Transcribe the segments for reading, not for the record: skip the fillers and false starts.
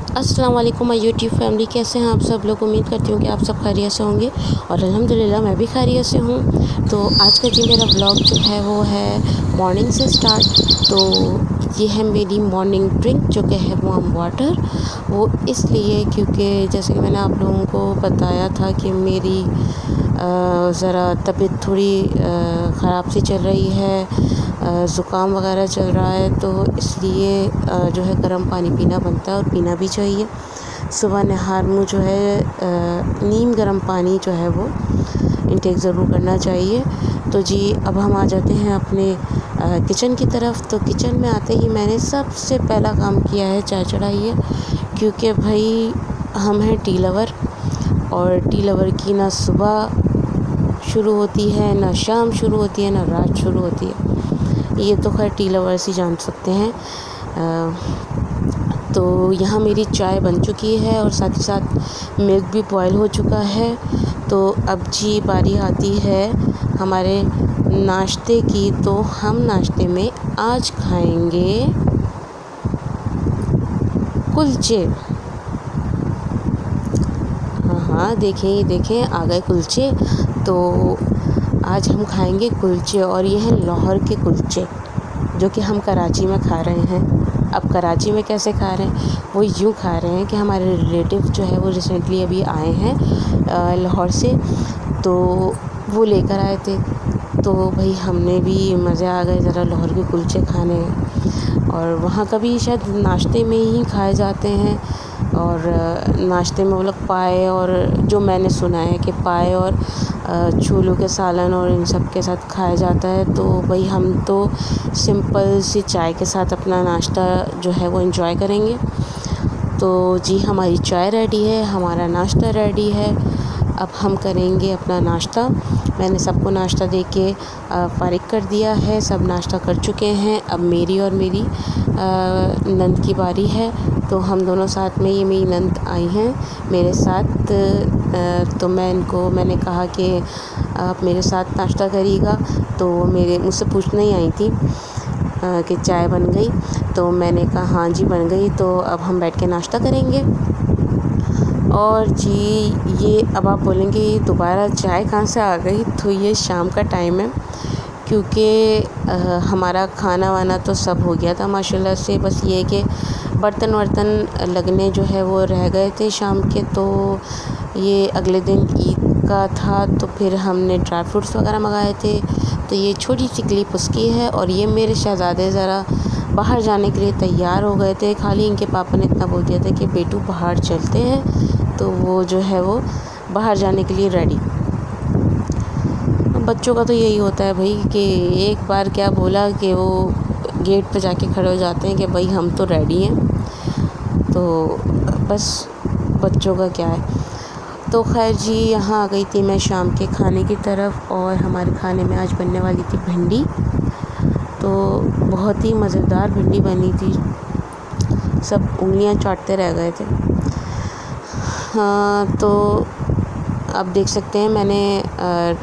अस्सलाम वालेकुम my YouTube family, कैसे हैं आप सब लोग। उम्मीद करती हूँ कि आप सब खैरियत से होंगे और अल्हम्दुलिल्लाह मैं भी खैरियत से हूँ। तो आज का जी मेरा व्लॉग जो है वो है मॉर्निंग से स्टार्ट। तो ये है मेरी मॉर्निंग ड्रिंक जो कि है वार्म वाटर। वो इसलिए क्योंकि जैसे कि मैंने आप लोगों को बताया था कि मेरी ज़रा तबीयत थोड़ी ख़राब सी चल रही है, ज़ुकाम वगैरह चल रहा है, तो इसलिए जो है गर्म पानी पीना बनता है और पीना भी चाहिए। सुबह नहार मुँह जो है नीम गर्म पानी जो है वो इंटेक ज़रूर करना चाहिए। तो जी अब हम आ जाते हैं अपने किचन की तरफ। तो किचन में आते ही मैंने सबसे पहला काम किया है चाय चढ़ाई है, क्योंकि भाई हम हैं टी लवर और टी लवर की ना सुबह शुरू होती है, ना शाम शुरू होती है, ना रात शुरू होती है। ये तो खैर टी लवर्स ही जान सकते हैं। तो यहाँ मेरी चाय बन चुकी है और साथ ही साथ मिल्क भी बॉयल हो चुका है। तो अब जी बारी आती है हमारे नाश्ते की। तो हम नाश्ते में आज खाएंगे कुलचे। हाँ देखें, ये देखें आ गए कुलचे। तो आज हम खाएंगे कुलचे और ये हैं लाहौर के कुलचे जो कि हम कराची में खा रहे हैं। अब कराची में कैसे खा रहे हैं, वो यूँ खा रहे हैं कि हमारे रिलेटिव जो है वो रिसेंटली अभी आए हैं लाहौर से, तो वो लेकर आए थे। तो भाई हमने भी मज़े आ गए ज़रा लाहौर के कुलचे खाने। और वहाँ कभी शायद नाश्ते में ही खाए जाते हैं और नाश्ते में वो लोग पाए, और जो मैंने सुना है कि पाए और छोलों के सालन और इन सब के साथ खाया जाता है। तो भाई हम तो सिंपल सी चाय के साथ अपना नाश्ता जो है वो एंजॉय करेंगे। तो जी हमारी चाय रेडी है, हमारा नाश्ता रेडी है। अब हम करेंगे अपना नाश्ता। मैंने सबको नाश्ता दे के फ़ारिग कर दिया है, सब नाश्ता कर चुके हैं। अब मेरी और मेरी नंद की बारी है। तो हम दोनों साथ में, ये मेरी नंद आई हैं मेरे साथ। तो मैंने कहा कि आप मेरे साथ नाश्ता करिएगा। तो मेरे मुझसे पूछने ही आई थी कि चाय बन गई। तो मैंने कहा हाँ जी बन गई। तो अब हम बैठ के नाश्ता करेंगे। और जी ये अब आप बोलेंगे ये दोबारा चाय कहाँ से आ गई, तो ये शाम का टाइम है, क्योंकि हमारा खाना वाना तो सब हो गया था माशाल्लाह से। बस ये है कि बर्तन वर्तन लगने जो है वो रह गए थे शाम के। तो ये अगले दिन ईद का था, तो फिर हमने ड्राई फ्रूट्स वगैरह मंगाए थे। तो ये छोटी सी क्लिप उसकी है। और ये मेरे शहज़ादे ज़रा बाहर जाने के लिए तैयार हो गए थे, खाली इनके पापा ने इतना बोल दिया था कि बेटू बाहर चलते हैं। तो वो जो है वो बाहर जाने के लिए रेडी। बच्चों का तो यही होता है भाई कि एक बार क्या बोला कि वो गेट पे जाके खड़े हो जाते हैं कि भाई हम तो रेडी हैं। तो बस बच्चों का क्या है। तो खैर जी यहाँ आ गई थी मैं शाम के खाने की तरफ, और हमारे खाने में आज बनने वाली थी भिंडी। तो बहुत ही मज़ेदार भिंडी बनी थी, सब उंगलियां चाटते रह गए थे। हाँ तो आप देख सकते हैं, मैंने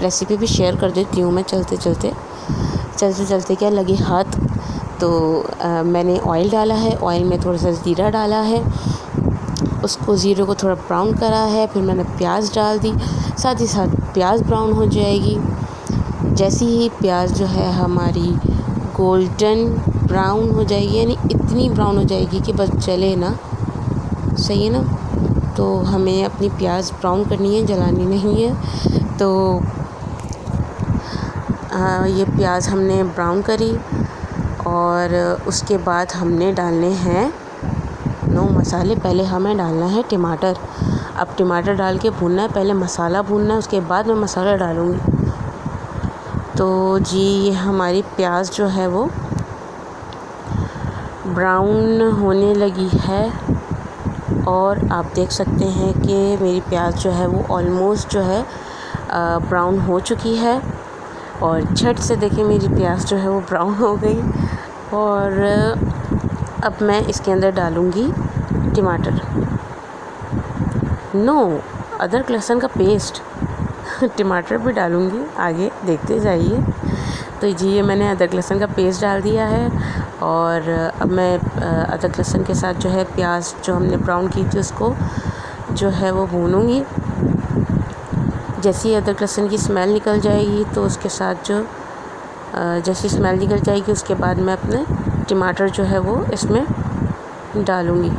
रेसिपी भी शेयर कर देती हूँ मैं चलते चलते क्या लगे हाथ। तो मैंने ऑयल डाला है, ऑयल में थोड़ा सा ज़ीरा डाला है, उसको ज़ीरे को थोड़ा ब्राउन करा है। फिर मैंने प्याज डाल दी, साथ ही साथ प्याज ब्राउन हो जाएगी। जैसे ही प्याज जो है हमारी गोल्डन ब्राउन हो जाएगी, यानी इतनी ब्राउन हो जाएगी कि बस जले ना, सही है ना। तो हमें अपनी प्याज ब्राउन करनी है, जलानी नहीं है। तो ये प्याज हमने ब्राउन करी और उसके बाद हमने डालने हैं 9 मसाले। पहले हमें डालना है टमाटर। अब टमाटर डाल के भूनना है, पहले मसाला भूनना है, उसके बाद मैं मसाला डालूँगी। तो जी ये हमारी प्याज जो है वो ब्राउन होने लगी है, और आप देख सकते हैं कि मेरी प्याज जो है वो ऑलमोस्ट जो है ब्राउन हो चुकी है। और झट से देखिए मेरी प्याज जो है वो ब्राउन हो गई। और अब मैं इसके अंदर डालूँगी टमाटर, अदरक लहसुन का पेस्ट टमाटर भी डालूँगी, आगे देखते जाइए। तो जी ये मैंने अदरक लहसुन का पेस्ट डाल दिया है और अब मैं अदरक लहसुन के साथ जो है प्याज जो हमने ब्राउन की थी उसको जो है वो भूनूंगी। जैसे ही अदरक लहसुन की स्मेल निकल जाएगी तो उसके साथ जो जैसी स्मेल निकल जाएगी उसके बाद मैं अपने टमाटर जो है वो इसमें डालूँगी।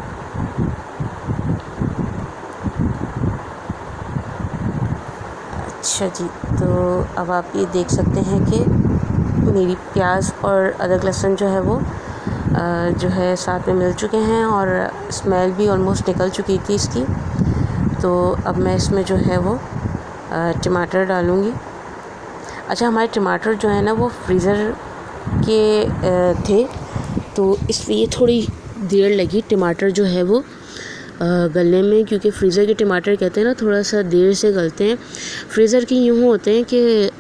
अच्छा जी, तो अब आप ये देख सकते हैं कि मेरी प्याज और अदरक लहसुन जो है वो जो है साथ में मिल चुके हैं और स्मेल भी ऑलमोस्ट निकल चुकी थी इसकी। तो अब मैं इसमें जो है वो टमाटर डालूँगी। अच्छा, हमारे टमाटर जो है ना वो फ्रीज़र के थे, तो इसलिए थोड़ी देर लगी टमाटर जो है वो गलने में, क्योंकि फ्रीज़र के टमाटर कहते हैं ना थोड़ा सा देर से गलते हैं। फ्रीज़र के यूँ होते हैं कि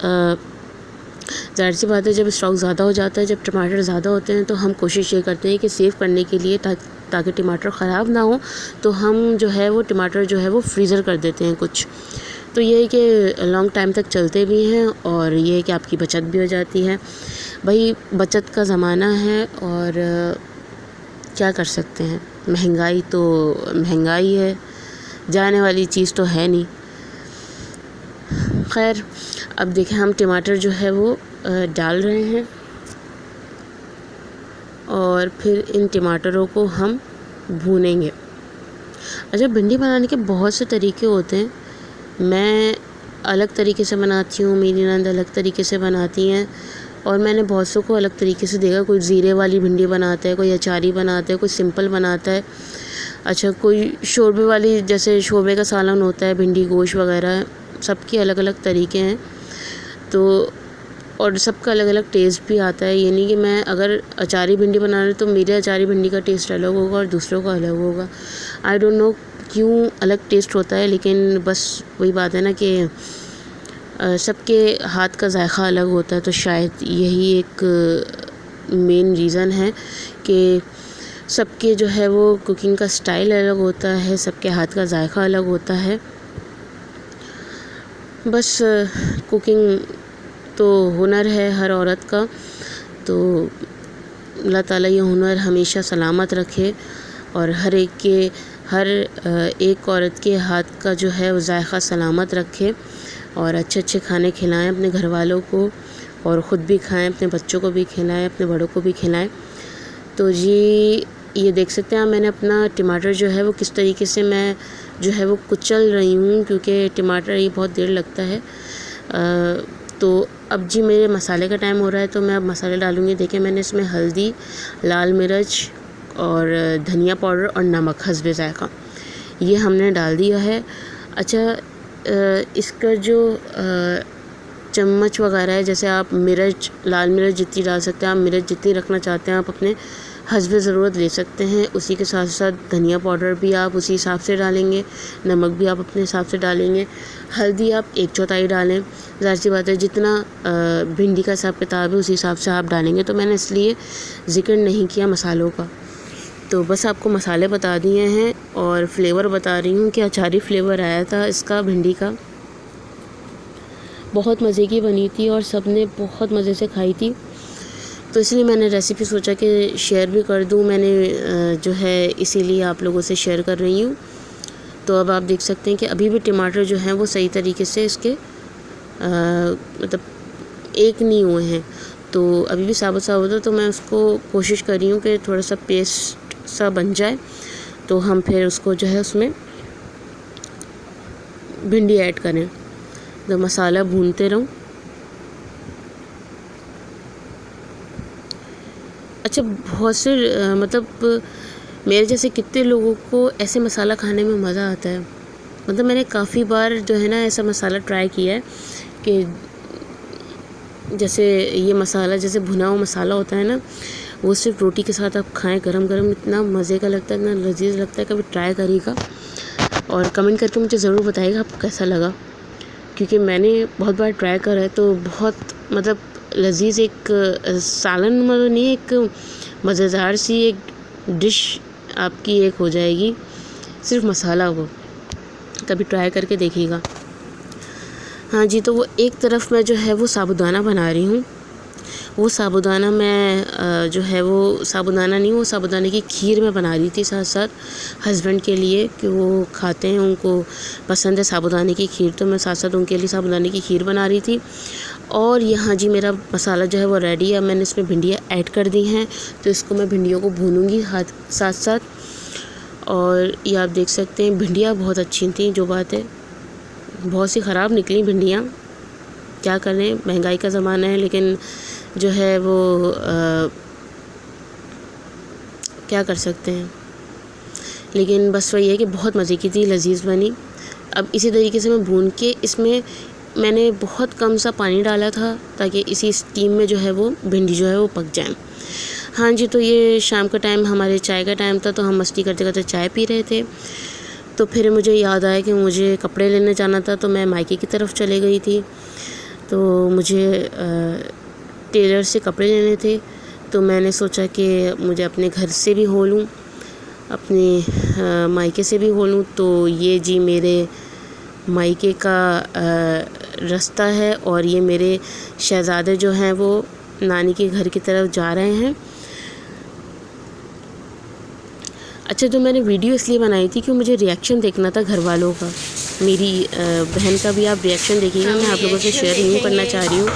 ज़ाहिर सी बात है जब स्टॉक ज़्यादा हो जाता है, जब टमाटर ज़्यादा होते हैं तो हम कोशिश ये करते हैं कि सेव करने के लिए ताकि टमाटर ख़राब ना हो, तो हम जो है वो टमाटर जो है वो फ्रीज़र कर देते हैं कुछ। तो ये है कि लॉन्ग टाइम तक चलते भी हैं और ये है कि आपकी बचत भी हो जाती है। भाई बचत का ज़माना है और क्या कर सकते हैं, महंगाई तो महंगाई है, जाने वाली चीज़ तो है नहीं। खैर, अब देखें हम टमाटर जो है वो डाल रहे हैं और फिर इन टमाटरों को हम भूनेंगे। अच्छा, भिंडी बनाने के बहुत से तरीके होते हैं। मैं अलग तरीके से बनाती हूँ, मेरी नंद अलग तरीके से बनाती हैं और मैंने बहुत सौ को अलग तरीके से देखा। कोई ज़ीरे वाली भिंडी बनाता है, कोई अचारी बनाता है, कोई सिंपल बनाता है। अच्छा, कोई शोरबे वाली, जैसे शोरबे का सालन होता है, भिंडी गोश्त वगैरह, सबके अलग अलग तरीके हैं। तो और सबका अलग अलग टेस्ट भी आता है। ये नहीं कि मैं अगर अचारी भिंडी बना रही तो मेरे अचारी भिंडी का टेस्ट अलग होगा और दूसरों का अलग होगा। आई डोंट नो क्यों अलग टेस्ट होता है, लेकिन बस वही बात है ना कि सबके हाथ का जायका अलग होता है। तो शायद यही एक मेन रीज़न है कि सबके जो है वो कुकिंग का स्टाइल अलग होता है, सबके हाथ का जायका अलग होता है। बस कुकिंग तो हुनर है हर औरत का, तो अल्लाह ताला ये हुनर हमेशा सलामत रखे और हर एक औरत के हाथ का जो है वो जायका सलामत रखे और अच्छे अच्छे खाने खिलाएं अपने घर वालों को और ख़ुद भी खाएं, अपने बच्चों को भी खिलाएं, अपने बड़ों को भी खिलाएं। तो जी ये देख सकते हैं मैंने अपना टमाटर जो है वो किस तरीके से मैं जो है वो कुचल रही हूँ, क्योंकि टमाटर ये बहुत देर लगता है। तो अब जी मेरे मसाले का टाइम हो रहा है, तो मैं अब मसाले डालूँगी। देखिए मैंने इसमें हल्दी, लाल मिर्च और धनिया पाउडर और नमक हस्बे ज़ायक़ा ये हमने डाल दिया है। अच्छा, इसका जो चम्मच वगैरह है, जैसे आप मिर्च, लाल मिर्च जितनी डाल सकते हैं, आप मिर्च जितनी रखना चाहते हैं आप अपने हस्बे ज़रूरत ले सकते हैं। उसी के साथ साथ धनिया पाउडर भी आप उसी हिसाब से डालेंगे, नमक भी आप अपने हिसाब से डालेंगे, हल्दी आप 1/4 डालें। ज़ाहिर सी बात है जितना भिंडी का हिसाब किताब है उसी हिसाब से आप डालेंगे, तो मैंने इसलिए ज़िक्र नहीं किया मसालों का। तो बस आपको मसाले बता दिए हैं और फ्लेवर बता रही हूँ कि अचारी फ्लेवर आया था इसका भिंडी का, बहुत मज़े की बनी थी और सब ने बहुत मज़े से खाई थी। तो इसलिए मैंने रेसिपी सोचा कि शेयर भी कर दूँ, मैंने जो है इसीलिए आप लोगों से शेयर कर रही हूँ। तो अब आप देख सकते हैं कि अभी भी टमाटर जो हैं वो सही तरीके से इसके मतलब एक नहीं हुए हैं, तो अभी भी साबुत साबुत है। तो मैं उसको कोशिश कर रही हूँ कि थोड़ा सा पेस्ट सा बन जाए, तो हम फिर उसको जो है उसमें भिंडी ऐड करें। तो मसाला भूनते रहूँ। अच्छा, बहुत से मतलब मेरे जैसे कितने लोगों को ऐसे मसाला खाने में मज़ा आता है। मतलब मैंने काफ़ी बार जो है ना ऐसा मसाला ट्राई किया है कि जैसे ये मसाला, जैसे भुना हुआ मसाला होता है ना, वो सिर्फ रोटी के साथ आप खाएं गरम गरम, इतना मज़े का लगता है, इतना लजीज लगता है। कभी ट्राई करिएगा और कमेंट करके मुझे ज़रूर बताइएगा आपको कैसा लगा, क्योंकि मैंने बहुत बार ट्राई करा है। तो बहुत मतलब लजीज एक सालन मतलब नहीं, एक मज़ेदार सी एक डिश आपकी एक हो जाएगी, सिर्फ मसाला। वो कभी ट्राई करके देखिएगा। हाँ जी, तो वो एक तरफ मैं जो है वो साबुदाना बना रही हूँ वो साबूदाना मैं जो है वो साबूदाना नहीं, वो साबूदाने की खीर मैं बना रही थी साथ साथ हस्बैंड के लिए, कि वो खाते हैं, उनको पसंद है साबूदाने की खीर, तो मैं साथ साथ उनके लिए साबूदाने की खीर बना रही थी। और यहाँ जी मेरा मसाला जो है वो रेडी है। मैंने इसमें भिंडियाँ ऐड कर दी हैं, तो इसको मैं भिंडियों को भूनूंगी साथ साथ। और ये आप देख सकते हैं भिंडियाँ बहुत अच्छी थी, जो बात है बहुत सी ख़राब निकली भिंडियाँ, क्या करें, महंगाई का ज़माना है, लेकिन जो है वो क्या कर सकते हैं। लेकिन बस वही है कि बहुत मज़े की थी, लजीज बनी। अब इसी तरीके से मैं भून के, इसमें मैंने बहुत कम सा पानी डाला था ताकि इसी स्टीम में जो है वो भिंडी जो है वो पक जाए। हाँ जी, तो ये शाम का टाइम, हमारे चाय का टाइम था, तो हम मस्ती करते करते चाय पी रहे थे। तो फिर मुझे याद आया कि मुझे कपड़े लेने जाना था, तो मैं मायके की तरफ चले गई थी। तो मुझे टेलर से कपड़े लेने थे, तो मैंने सोचा कि मुझे अपने घर से भी हो लूँ, अपने मायके से भी हो लूँ। तो ये जी मेरे मायके का रास्ता है, और ये मेरे शहज़ादे जो हैं वो नानी के घर की तरफ जा रहे हैं। अच्छा, तो मैंने वीडियो इसलिए बनाई थी कि मुझे रिएक्शन देखना था घर वालों का। मेरी बहन का भी आप रिएक्शन देखिएगा। मैं आप लोगों से शेयर यूँ करना चाह रही हूँ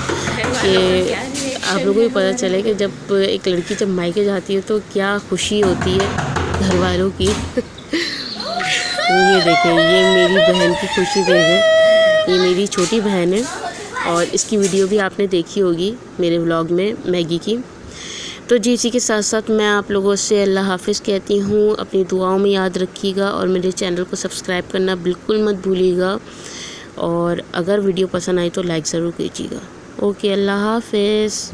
कि आप लोगों को भी पता चले कि जब एक लड़की जब मायके जाती है तो क्या खुशी होती है घर वालों की। ये देखें, ये मेरी बहन की खुशी देखें, ये मेरी छोटी बहन है, और इसकी वीडियो भी आपने देखी होगी मेरे व्लॉग में मैगी की। तो जी, इसी के साथ साथ मैं आप लोगों से अल्लाह हाफ़िज़ कहती हूँ। अपनी दुआओं में याद रखिएगा, और मेरे चैनल को सब्सक्राइब करना बिल्कुल मत भूलिएगा, और अगर वीडियो पसंद आई तो लाइक ज़रूर कीजिएगा। ओके, अल्लाह हाफ़िज़।